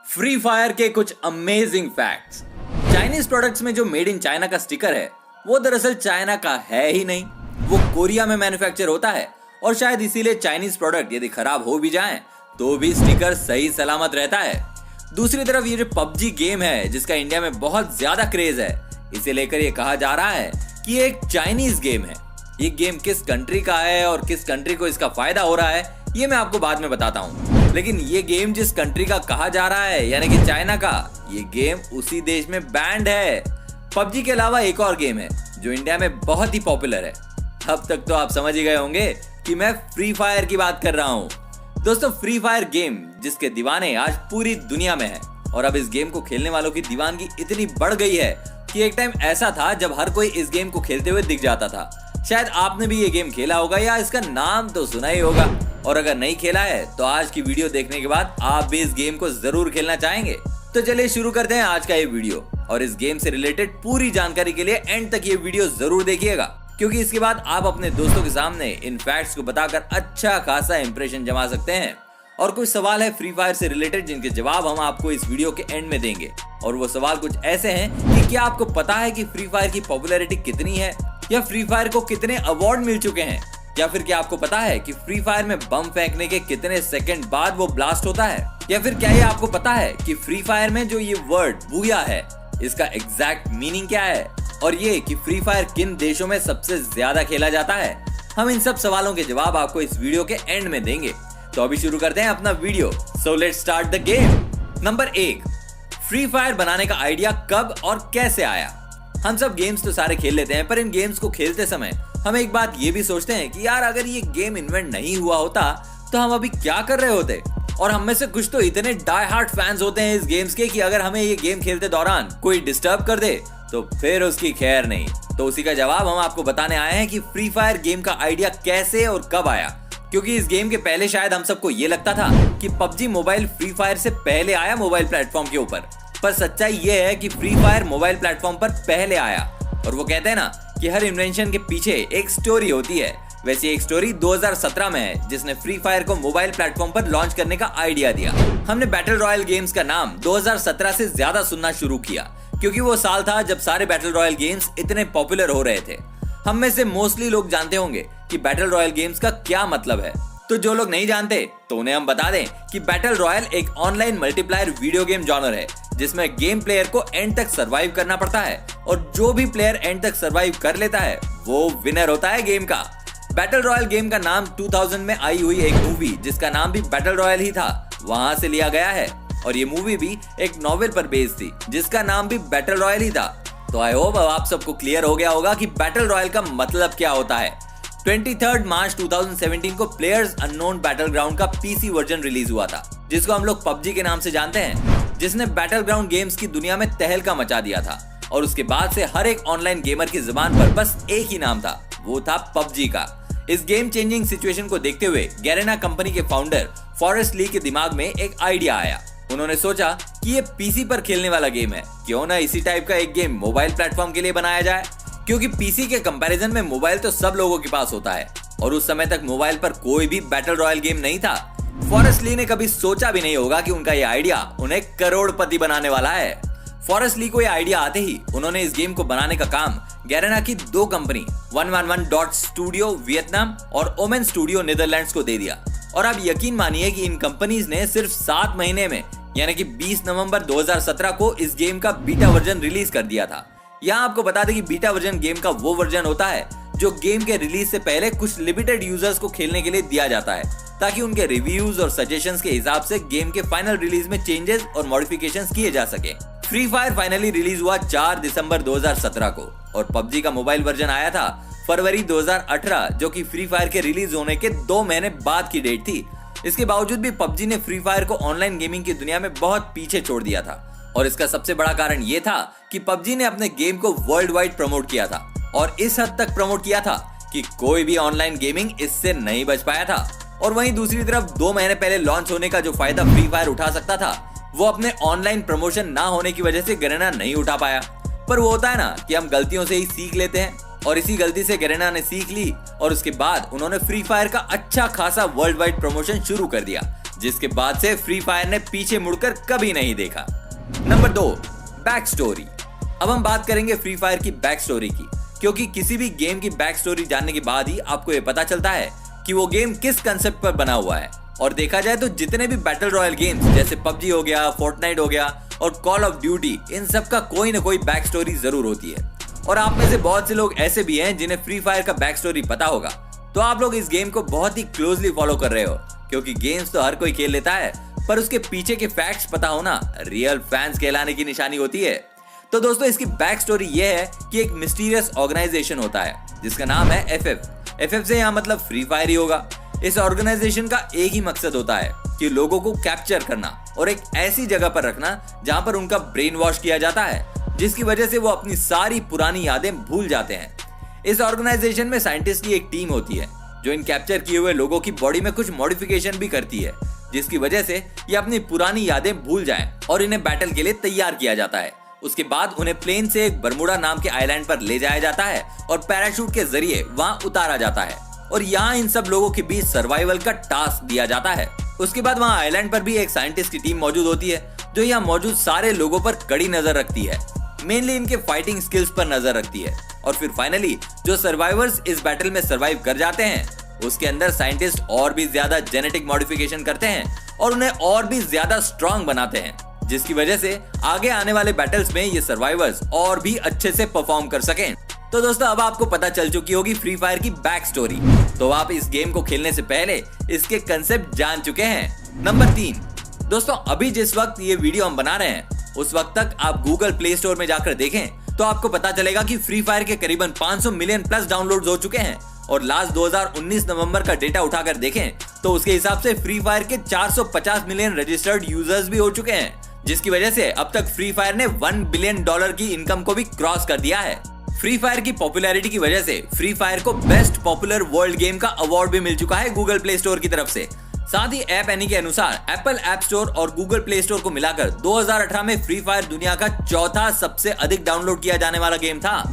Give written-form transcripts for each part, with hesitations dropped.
Free fire के कुछ amazing facts. Chinese products में जो मेड इन चाइना का स्टिकर है वो दरअसल चाइना का है ही नहीं, वो कोरिया में मैन्युफैक्चर होता है और शायद इसीलिए चाइनीज प्रोडक्ट यदि खराब हो भी जाएं तो भी स्टिकर सही सलामत रहता है। दूसरी तरफ ये जो पबजी गेम है जिसका इंडिया में बहुत ज्यादा क्रेज है, इसे लेकर ये कहा जा रहा है कि ये एक चाइनीज गेम है। ये गेम किस कंट्री का है और किस कंट्री को इसका फायदा हो रहा है ये मैं आपको बाद में बताता हूँ, लेकिन ये गेम जिस कंट्री का कहा जा रहा है यानी कि चाइना का, ये गेम उसी देश में बैंड है। पबजी के अलावा एक और गेम है जो इंडिया में बहुत ही पॉपुलर है। अब तक तो आप समझ ही गए होंगे कि मैं फ्री फायर की बात कर रहा हूँ। दोस्तों, फ्री फायर गेम जिसके दीवाने आज पूरी दुनिया में है और अब इस गेम को खेलने वालों की दीवानगी इतनी बढ़ गई है कि एक टाइम ऐसा था जब हर कोई इस गेम को खेलते हुए दिख जाता था। शायद आपने भी ये गेम खेला होगा या इसका नाम तो सुना ही होगा, और अगर नहीं खेला है तो आज की वीडियो देखने के बाद आप भी इस गेम को जरूर खेलना चाहेंगे। तो चलिए शुरू करते हैं आज का ये वीडियो, और इस गेम से रिलेटेड पूरी जानकारी के लिए एंड तक ये वीडियो जरूर देखिएगा, क्योंकि इसके बाद आप अपने दोस्तों के सामने इन फैक्ट्स को बताकर अच्छा खासा इंप्रेशन जमा सकते हैं। और कुछ सवाल है फ्री फायर से रिलेटेड जिनके जवाब हम आपको इस वीडियो के एंड में देंगे, और वो सवाल कुछ ऐसे हैं कि क्या आपको पता है कि फ्री फायर की पॉपुलैरिटी कितनी है, या फ्री फायर को कितने अवार्ड मिल चुके हैं, या फिर क्या आपको पता है कि फ्री फायर में बम फेंकने के कितने सेकंड बाद वो ब्लास्ट होता है, या फिर क्या ये आपको पता है कि फ्री फायर में जो ये वर्ड बूया है इसका एग्जैक्ट मीनिंग क्या है, और ये कि फ्री फायर किन देशों में सबसे ज्यादा खेला जाता है। हम इन सब सवालों के जवाब आपको इस वीडियो के एंड में देंगे। तो अभी शुरू करते हैं अपना video. So let's start the game. Number 1, free fire बनाने का आइडिया कब और कैसे आया। हम सब गेम्स तो सारे खेल लेते हैं, पर इन गेम्स को खेलते समय हम एक बात ये भी सोचते हैं कि यार अगर ये गेम इन्वेंट नहीं हुआ होता तो हम अभी क्या कर रहे होते। और हम में से कुछ तो इतने डाई हार्ट फैंस होते हैं इस गेम्स के कि अगर हमें ये गेम खेलते दौरान कोई डिस्टर्ब कर दे तो फिर उसकी खैर नहीं। तो उसी का जवाब हम आपको बताने आए हैं कि फ्री फायर गेम का आइडिया कैसे और कब आया, क्योंकि इस गेम के पहले शायद हम सबको ये लगता था कि पबजी मोबाइल फ्री फायर से पहले आया मोबाइल प्लेटफॉर्म के ऊपर, पर सच्चाई ये है कि फ्री फायर मोबाइल प्लेटफॉर्म पर पहले आया। और वो कहते हैं ना कि हर इन्वेंशन के पीछे एक स्टोरी होती है, वैसे एक स्टोरी 2017 में है जिसने फ्री फायर को मोबाइल प्लेटफॉर्म पर लॉन्च करने का आइडिया दिया। हमने बैटल रॉयल गेम्स का नाम 2017 से ज्यादा सुनना शुरू किया, क्योंकि वो साल था जब सारे बैटल रॉयल गेम्स इतने पॉपुलर हो रहे थे। हम में से मोस्टली लोग जानते होंगे कि बैटल रॉयल गेम्स का क्या मतलब है, तो जो लोग नहीं जानते तो उन्हें हम बता दें कि बैटल रॉयल एक online multiplier video game genre है जिसमें गेम प्लेयर को एंड तक सरवाइव करना पड़ता है, और जो भी प्लेयर एंड तक सरवाइव कर लेता है वो विनर होता है गेम का। बैटल रॉयल गेम का नाम 2000 में आई हुई एक मूवी जिसका नाम भी बैटल रॉयल ही था वहां से लिया गया है, और ये मूवी भी एक नॉवेल पर बेस्ड थी जिसका नाम भी बैटल रॉयल ही था। तो आई होप अब आप सबको क्लियर हो गया होगा कि बैटल रॉयल का मतलब क्या होता है। 23 मार्च 2017 को प्लेयर्स अननोन बैटलग्राउंड का पीसी वर्जन रिलीज हुआ था, जिसको हम लोग पबजी के नाम से जानते हैं, जिसने बैटलग्राउंड गेम्स की दुनिया में तहलका मचा दिया था। और उसके बाद से हर एक ऑनलाइन गेमर की जुबान पर बस एक ही नाम था, वो था पबजी का। इस गेम चेंजिंग सिचुएशन को देखते हुए गैरेना कंपनी के फाउंडर फॉरेस्ट ली के दिमाग में एक आइडिया आया। उन्होंने सोचा कि ये पीसी पर खेलने वाला गेम है, क्यों ना इसी टाइप का एक गेम मोबाइल प्लेटफॉर्म के लिए बनाया जाए, क्योंकि पीसी के कंपैरिजन में मोबाइल तो सब लोगों के पास होता है, और उस समय तक मोबाइल पर कोई भी बैटल रॉयल गेम नहीं था। फॉरेस्ट ली ने कभी सोचा भी नहीं होगा कि उनका ये आइडिया उन्हें करोड़पति बनाने वाला है। फॉरेस्ट ली को ये आइडिया आते ही उन्होंने इस गेम को बनाने का काम गैरेना की दो कंपनी 111 स्टूडियो वियतनाम और ओमेन स्टूडियो नीदरलैंड्स को दे दिया। और आप यकीन मानिए कि इन कंपनीज ने सिर्फ 7 महीने में यानी कि 20 नवंबर 2017 को इस गेम का बीटा वर्जन रिलीज कर दिया था। यहाँ आपको बता दें कि बीटा वर्जन गेम का वो वर्जन होता है जो गेम के रिलीज से पहले कुछ लिमिटेड यूजर्स को खेलने के लिए दिया जाता है, ताकि उनके रिव्यूज और सजेशंस के हिसाब से गेम के फाइनल रिलीज में चेंजेस और मॉडिफिकेशंस किए जा सके। फ्री फायर फाइनली रिलीज हुआ 4 दिसंबर 2017 को, और पबजी का मोबाइल वर्जन आया था फरवरी 2018, जो कि फ्री फायर के रिलीज होने के 2 महीने बाद की डेट थी। इसके बावजूद भी पबजी ने फ्री फायर को ऑनलाइन गेमिंग की दुनिया में बहुत पीछे छोड़ दिया था, और इसका सबसे बड़ा कारण ये था कि पबजी ने अपने गेम को वर्ल्ड वाइड प्रमोट किया था, और इस हद तक प्रमोट किया था कि कोई भी ऑनलाइन गेमिंग इससे नहीं बच पाया था। और वहीं दूसरी तरफ 2 महीने पहले लॉन्च होने का जो फायदा फ्री फायर उठा सकता था वो अपने ऑनलाइन प्रमोशन ना होने की वजह से गैरेना नहीं उठा पाया। पर वो होता है ना कि हम गलतियों से ही सीख लेते हैं, और इसी गलती से गैरेना ने सीख ली, और उसके बाद उन्होंने फ्री फायर का अच्छा खासा वर्ल्ड वाइड प्रमोशन शुरू कर दिया, जिसके बाद से फ्री फायर ने पीछे मुड़कर कभी नहीं देखा। Number 2, back story. अब हम बात करेंगे फ्री फायर की बैक स्टोरी की, क्योंकि किसी भी गेम की बैक स्टोरी जानने के बाद ही आपको ये पता चलता है कि वो गेम किस कंसेप्ट पर बना हुआ है। और देखा जाए तो जितने भी बैटल रॉयल गेम्स जैसे पबजी हो गया, फोर्टनाइट हो गया और कॉल ऑफ ड्यूटी, इन सब का कोई ना कोई बैक स्टोरी जरूर होती है। और आप में से बहुत से लोग ऐसे भी हैं जिन्हें फ्री फायर का बैक स्टोरी पता होगा, तो आप लोग इस गेम को बहुत ही क्लोजली फॉलो कर रहे हो, क्योंकि गेम्स तो हर कोई खेल लेता है, पर उसके पीछे के फैक्ट्स पता होना रियल फैंस कहलाने की निशानी होती है। तो दोस्तों, इसकी बैक स्टोरी ये है कि एक मिस्टीरियस ऑर्गेनाइजेशन होता है जिसका नाम है FF से यहाँ मतलब फ्री फायर ही होगा। इस ऑर्गेनाइजेशन का एक ही मकसद होता है कि लोगों को कैप्चर करना और एक ऐसी जगह पर रखना जहां पर उनका ब्रेन वॉश किया जाता है, जिसकी वजह से वो अपनी सारी पुरानी यादें भूल जाते हैं। इस ऑर्गेनाइजेशन में साइंटिस्ट की एक टीम होती है जो इन कैप्चर किए हुए लोगों की बॉडी में कुछ मॉडिफिकेशन भी करती है, जिसकी वजह से ये अपनी पुरानी यादें भूल जाएं और इन्हें बैटल के लिए तैयार किया जाता है। उसके बाद उन्हें प्लेन से एक बरमूडा नाम के आइलैंड पर ले जाया जाता है और पैराशूट के जरिए वहां उतारा जाता है और यहाँ इन सब लोगों के बीच सर्वाइवल का टास्क दिया जाता है। उसके बाद वहाँ आइलैंड पर भी एक साइंटिस्ट की टीम मौजूद होती है जो यहाँ मौजूद सारे लोगों पर कड़ी नजर रखती है, मेनली इनके फाइटिंग स्किल्स पर नजर रखती है। और फिर फाइनली जो सर्वाइवर्स इस बैटल में सर्वाइव कर जाते हैं, उसके अंदर साइंटिस्ट और भी ज्यादा जेनेटिक मॉडिफिकेशन करते हैं और उन्हें और भी ज्यादा स्ट्रॉन्ग बनाते हैं, जिसकी वजह से आगे आने वाले बैटल्स में ये सर्वाइवर्स और भी अच्छे से परफॉर्म कर सकें। तो दोस्तों, अब आपको पता चल चुकी होगी फ्री फायर की बैक स्टोरी, तो आप इस गेम को खेलने से पहले इसके कंसेप्ट जान चुके हैं। नंबर 3, दोस्तों, अभी जिस वक्त ये वीडियो हम बना रहे हैं उस वक्त तक आप गूगल प्ले स्टोर में जाकर देखें तो आपको पता चलेगा कि फ्री फायर के करीबन 500 मिलियन प्लस डाउनलोड्स हो चुके हैं। और लास्ट 2019 नवंबर का डेटा उठाकर देखें तो उसके हिसाब से फ्री फायर के 450 मिलियन रजिस्टर्ड यूजर्स भी हो चुके हैं, जिसकी वजह से अब तक फ्री फायर ने $1 बिलियन की इनकम को भी क्रॉस कर दिया है। फ्री फायर की पॉपुलैरिटी की वजह से फ्री फायर को बेस्ट पॉपुलर वर्ल्ड गेम का अवार्ड भी मिल चुका है गूगल प्ले स्टोर की तरफ से। साथ ही ऐप एनी के अनुसार एप्पल ऐप स्टोर और गूगल प्ले स्टोर को मिलाकर 2018 में फ्री फायर दुनिया का चौथा सबसे अधिक डाउनलोड किया जाने वाला गेम था।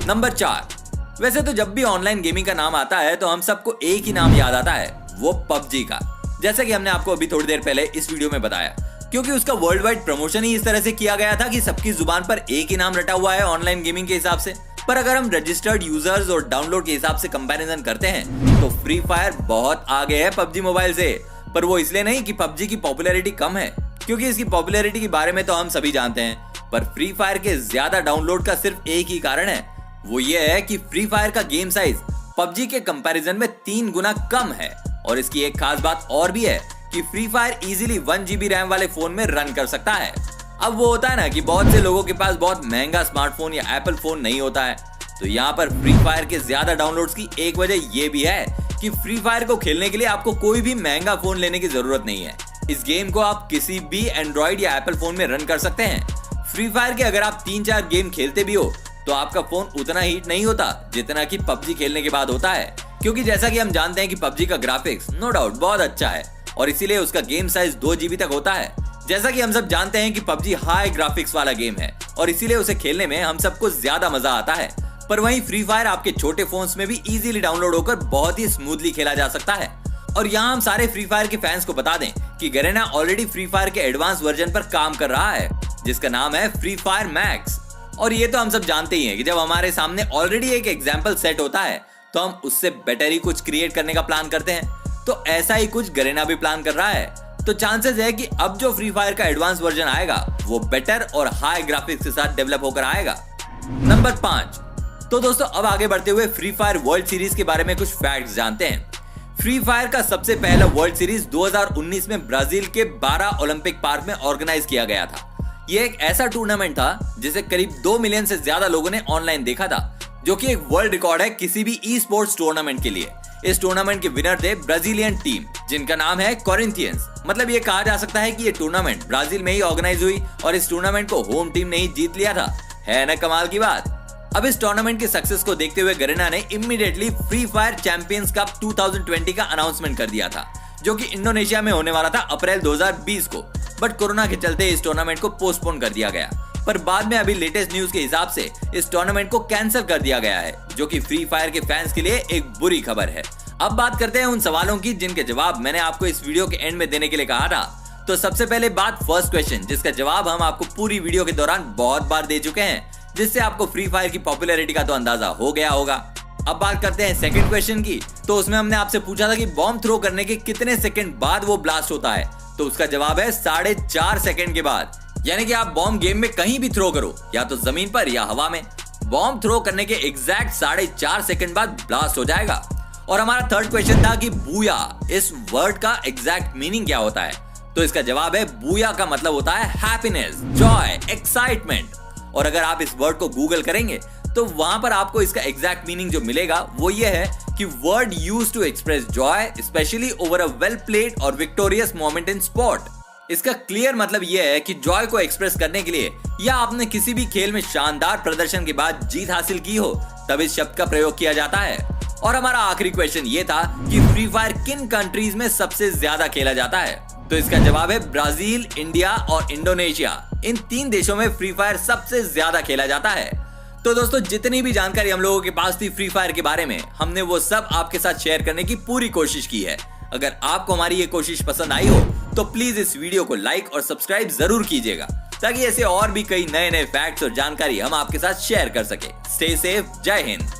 नंबर 4, वैसे तो जब भी ऑनलाइन गेमिंग का नाम आता है तो हम सबको एक ही नाम याद आता है, वो पबजी का, जैसा कि हमने आपको अभी थोड़ी देर पहले इस वीडियो में बताया, क्योंकि उसका वर्ल्ड वाइड प्रमोशन ही इस तरह से किया गया था कि सबकी जुबान पर एक ही नाम रटा हुआ है ऑनलाइन गेमिंग के हिसाब से। पर अगर हम रजिस्टर्ड यूजर्स और डाउनलोड के हिसाब से कंपैरिजन करते हैं तो फ्री फायर बहुत आगे है पबजी मोबाइल से। पर वो इसलिए नहीं कि पबजी की पॉपुलैरिटी कम है, क्योंकि इसकी पॉपुलैरिटी के बारे में तो हम सभी जानते हैं, पर फ्री फायर के ज्यादा डाउनलोड का सिर्फ एक ही कारण है, वो ये है कि फ्री फायर का गेम साइज पबजी के कंपैरिजन में 3 गुना कम है। और इसकी एक खास बात और भी है कि free fire easily 1 GB RAM वाले फोन में रन कर सकता है। अब वो होता है ना कि बहुत से लोगों के पास बहुत महंगा स्मार्टफोन या एप्पल फोन नहीं होता है, तो यहाँ पर फ्री फायर के ज्यादा डाउनलोड्स की एक वजह ये भी है कि फ्री फायर को खेलने के लिए आपको कोई भी महंगा फोन लेने की जरूरत नहीं है। इस गेम को आप किसी भी एंड्रॉइड या एप्पल फोन में रन कर सकते हैं। फ्री फायर के अगर आप 3-4 गेम खेलते भी हो तो आपका फोन उतना हीट नहीं होता जितना कि पबजी खेलने के बाद होता है, क्योंकि जैसा कि हम जानते हैं कि पबजी का ग्राफिक्स नो डाउट बहुत अच्छा है और इसीलिए उसका गेम साइज 2 GB तक होता है। जैसा कि हम सब जानते हैं कि पबजी हाई ग्राफिक्स वाला गेम है और इसीलिए उसे खेलने में हम सबको ज्यादा मजा आता है। पर वहीं फ्री फायर आपके छोटे फोन्स में भी इजीली डाउनलोड होकर बहुत ही स्मूथली खेला जा सकता है। और यहाँ हम सारे फ्री फायर के फैंस को बता दें कि गरेना ऑलरेडी फ्री फायर के एडवांस वर्जन पर काम कर रहा है, जिसका नाम है फ्री फायर मैक्स। और ये तो हम सब जानते ही हैं कि जब हमारे सामने ऑलरेडी एक एग्जाम्पल सेट होता है तो हम उससे बेटर ही कुछ क्रिएट करने का प्लान करते हैं, तो ऐसा ही कुछ गरेना भी प्लान कर रहा है। तो चांसेस है कि अब जो फ्री फायर का एडवांस वर्जन आएगा वो बेटर और हाई ग्राफिक्स के साथ डेवलप होकर आएगा। नंबर 5, तो दोस्तों अब आगे बढ़ते हुए फ्री फायर वर्ल्ड सीरीज के बारे में कुछ फैक्ट्स जानते हैं। फ्री फायर का सबसे पहला वर्ल्ड सीरीज 2019 में ब्राजील के 12 ओलंपिक पार्क में ऑर्गेनाइज किया गया था। यह एक ऐसा टूर्नामेंट था जिसे करीब 2 मिलियन से ज्यादा लोगों ने ऑनलाइन देखा था, जो कि एक वर्ल्ड रिकॉर्ड है किसी भी ई स्पोर्ट्स टूर्नामेंट के लिए। इस टूर्नामेंट के विनर थे ब्राजीलियन टीम, जिनका नाम है कॉरिंथियंस। मतलब ये कहा जा सकता है कि ये टूर्नामेंट ब्राजील में ही ऑर्गेनाइज हुई और इस टूर्नामेंट को होम टीम ने ही जीत लिया था। है ना कमाल की बात। अब इस टूर्नामेंट के सक्सेस को देखते हुए गरेना ने immediately free fire champions cup 2020 का अनाउंसमेंट कर दिया था, जो कि इंडोनेशिया में होने वाला था अप्रैल 2020 को। बट कोरोना के चलते इस टूर्नामेंट को पोस्टपोन कर दिया गया। पर बाद में अभी लेटेस्ट न्यूज के हिसाब से इस टूर्नामेंट को कैंसिल कर दिया गया है, जो कि फ्री फायर के फैंस के लिए एक बुरी खबर है। अब बात करते हैं उन सवालों की जिनके जवाब मैंने आपको इस वीडियो के एंड में देने के लिए कहा था। तो सबसे पहले बात फर्स्ट क्वेश्चन, जिसका जवाब हम आपको पूरी वीडियो के दौरान बहुत बार दे चुके हैं, जिससे आपको फ्री फायर की पॉपुलैरिटी का तो अंदाजा हो गया होगा। अब बात करते हैं सेकंड क्वेश्चन की। तो उसमें हमने आपसे पूछा था कि बॉम्ब थ्रो करने के कितने सेकंड बाद वो ब्लास्ट होता है। तो उसका जवाब है 4.5 सेकंड के बाद। यानी कि आप बॉम्ब गेम में कहीं भी थ्रो करो, या तो जमीन पर या हवा में, बॉम्ब थ्रो करने के एग्जैक्ट 4.5 सेकंड बाद ब्लास्ट हो जाएगा। और हमारा थर्ड क्वेश्चन था कि बूया, इस वर्ड का एग्जैक्ट मीनिंग क्या होता है। तो इसका जवाब है बूया का मतलब होता है हैप्पीनेस, जॉय, एक्साइटमेंट। और अगर आप इस वर्ड को गूगल करेंगे तो वहां पर आपको इसका एग्जैक्ट मीनिंग जो मिलेगा वो ये है कि word used to express joy specially over a well played और विक्टोरियस मोमेंट इन स्पोर्ट। इसका क्लियर मतलब यह है कि जॉय को एक्सप्रेस करने के लिए या आपने किसी भी खेल में शानदार प्रदर्शन के बाद जीत हासिल की हो, तब इस शब्द का प्रयोग किया जाता है। और हमारा आखिरी क्वेश्चन ये था कि फ्री फायर किन कंट्रीज में सबसे ज्यादा खेला जाता है। तो इसका जवाब है ब्राजील, इंडिया और इंडोनेशिया। इन 3 देशों में फ्री फायर सबसे ज्यादा खेला जाता है। तो दोस्तों, जितनी भी जानकारी हम लोगों के पास थी फ्री फायर के बारे में, हमने वो सब आपके साथ शेयर करने की पूरी कोशिश की है। अगर आपको हमारी ये कोशिश पसंद आई हो तो प्लीज इस वीडियो को लाइक और सब्सक्राइब जरूर कीजिएगा, ताकि ऐसे और भी कई नए नए फैक्ट्स और जानकारी हम आपके साथ शेयर कर सके। स्टे सेफ, जय हिंद।